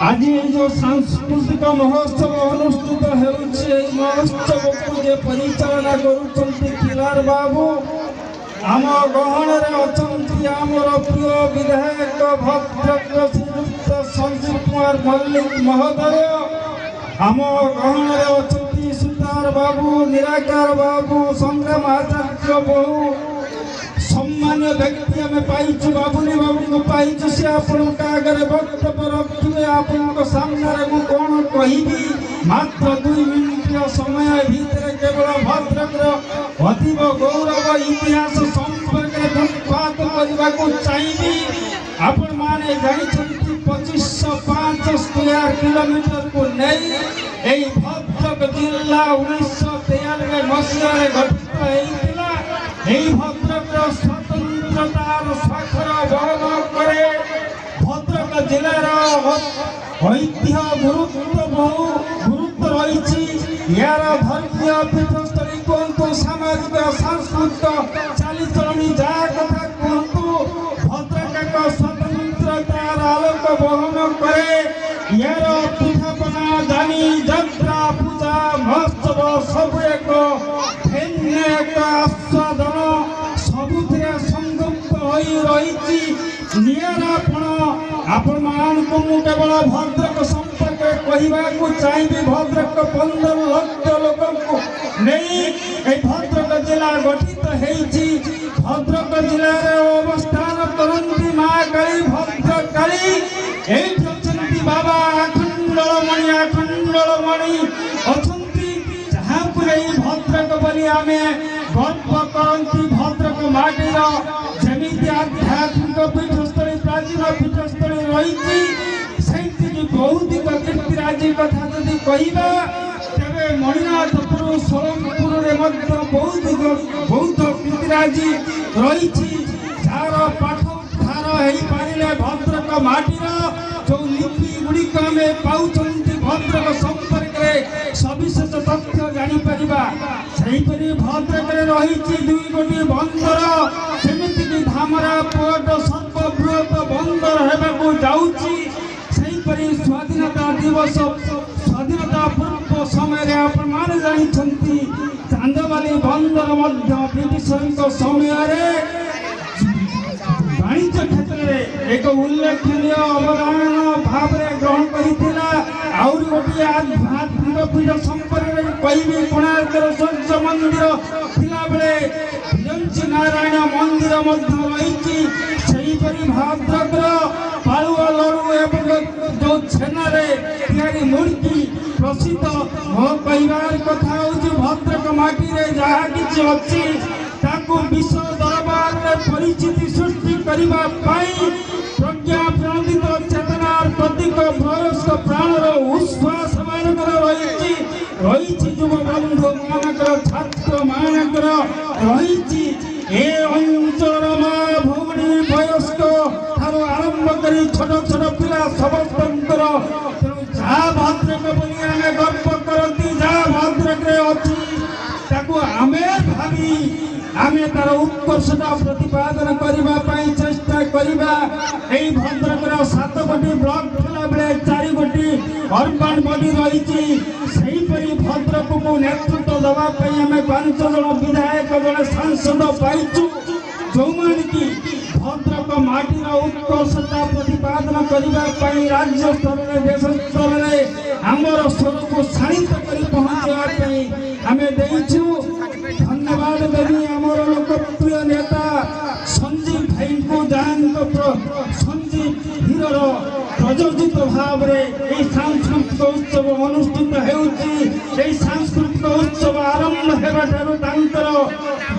आज जो सांस्कृतिक महोत्सव अनुष्ठित होत्सव को परिचालना कर बाबू आम गहन आमर प्रिय विधायक भद्रक श्रीयुक्त संजीव कुमार मल्लिक महोदय आम गहन अच्छा सुतार बाबू निराकार बाबू संग्राम आचार्य बहु सम्मान्य व्यक्ति आम पाई बाबुनी बाबू को पाई सी आपण आगे वक्तव्य रखिए आपण सामने मु कौन कहि मात्र 2 मिनिट समय भितर केवल भद्रक अतीव गौरव इतिहास संपर्क धूमपात करने को चाहिए। आपण माने जानी 2505 स्क्वायर किलोमीटर को नहीं भद्रक जिला 1993 मसीह गठित होता भद्रक स्वतंत्रतार स्वाक्षर बहन करे भद्रक जिलार ऐतिह्य गुरुत्व रही यार धर्मीय पीठस्थली कहतु सामाजिक सांस्कृतिक चालीचलनी जहाँ कथा कहतु भद्रक स्वतंत्रतार आलोक बहन करे यार पिठापना जानी यात्रा पूजा महोत्सव सब एक भिन्न एक आस्वादन सबुथिरे संयुक्त रही निरापण आपण मानक मु केवल भद्रक संपर्क कहवाक चाहिए भद्रक 15 लाख लोक नहीं भद्रक जिला गठित होती भद्रक जिले अवस्थान करती माँ काली भद्रकाली बाबा आखंडलमणि अच्छा जहाँ भद्रक बोली आम गर्व करती भद्रक माटीर जमी आध्यात्मिक पीठस्थली प्राचीन पीठस्थली रही बौद्धिक कीर्तिराजी कथा जदि कहवा तेरे मणिनाथपुर सोलंपुर बौद्धिक बौद्ध कीर्तिराजी रही जार पाठ उद्धार हो पारे भद्रक माटीर जो लिपि गुड़िक आम पाँच भद्रक संपर्क में सविशेष तथ्य जापर से भद्रक रही 2 गोटी बंदर जमीक धामरा पोर्ट सर्वबृहत बंदर होगा जाऊँगी स्वाधीनता दिवस स्वाधीनता पूर्व समय आपण जानते चांदबाली बंदर ब्रिटिशर समय वाणिज्य क्षेत्र में एक उल्लेखनीय अवदान भाव ग्रहण करता आउरी गोटे आध्यात्मिक पीठ संपर्क में कहि कोणार्कर सूर्य मंदिर थिला बेले विरंची नारायण मंदिर रही भद्रक पालुआ लड़ू एवं जो छेनारे तैयारी मूर्ति प्रसिद्ध मो कहबार कथा हूँ भद्रक माटी जहाँ किसी अच्छी विश्व दरबार में परिचिति सृष्टि करने प्रज्ञा प्रणोदित चेतनार प्रतीक वयस्क प्राणर उच्छ्वास मानक रही युव बंधु मानक छात्र मानक रही ए अंचल माँ भौणी वयस्क ठार आरंभ कर छोट छोट पिला समस्त जहाँ भद्रक बोली आम गर्व करती जहाँ भद्रक अच्छी आमे भावी आमे तार उत्कर्षता प्रतिपादन करने चेष्टा करवा भद्रक 7 गोटी ब्लॉक थिला बेले 4 गोटी अर्बन बॉडी रही भद्रक को नेतृत्व देवाई आम 5 जन विधायक जड़े सांसद पाइचु जो कि भद्रक माटीर उत्कर्षता प्रतिपादन करने राज्य स्तर में देश स्तर में आमर स्वर को शाणित कर पहुँचाई आम देचु धन्यवाद देवी आमर लोकप्रिय नेता संजीव भाई को जहाँ संजीव हीर प्रयोजित भाव में सांस्कृतिक उत्सव अनुष्ठित होती सांस्कृतिक उत्सव आरंभ होगार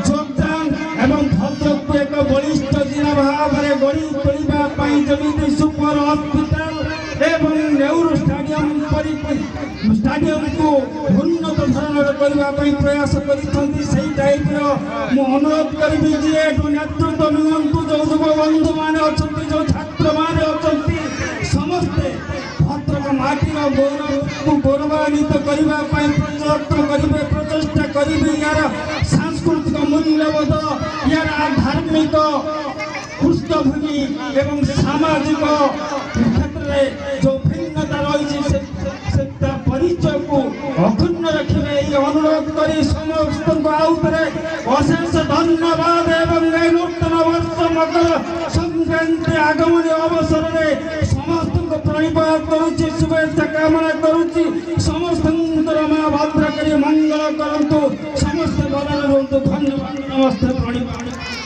योगदान एवं भद्रक को एक बलिष्ठ जिला भाव में गढ़ी तोड़ापी जमी सुपर हस्पिटाल एवं नेहरू स्टाडियम को उन्नत धरण करने प्रयास कर टाइप अनुरोध करी नेतृत्व नियंतु जो युव बंधु मान जो छात्र मान समस्ते भद्रक माटीर गौरव को गौरवान्वित करने प्रयत्न करेंगे प्रचेषा करेंगे यार सांस्कृतिक मूल्यबोध यार धार्मिक पृष्ठभूमि एवं सामाजिक क्षेत्र में जो भिन्नता ଉପରେ ଅଶେଷ ଧନ୍ୟବାଦ ଏବଂ ଏହି ନୂତନ ବର୍ଷ ମକର ସଂକ୍ରାନ୍ତି ଆଗମନ ଅବସରରେ ସମସ୍ତଙ୍କୁ ପ୍ରଣିପାତ କରୁଛି, ଶୁଭେଚ୍ଛା କାମନା କରୁଛି। ସମସ୍ତଙ୍କର ମା ଭଦ୍ରକାରୀ ମଙ୍ଗଳ କରନ୍ତୁ, ସମସ୍ତେ ଭଲରେ ରୁହନ୍ତୁ। ଧନ୍ୟବାଦ, ନମସ୍ତେ, ପ୍ରଣିପାତ।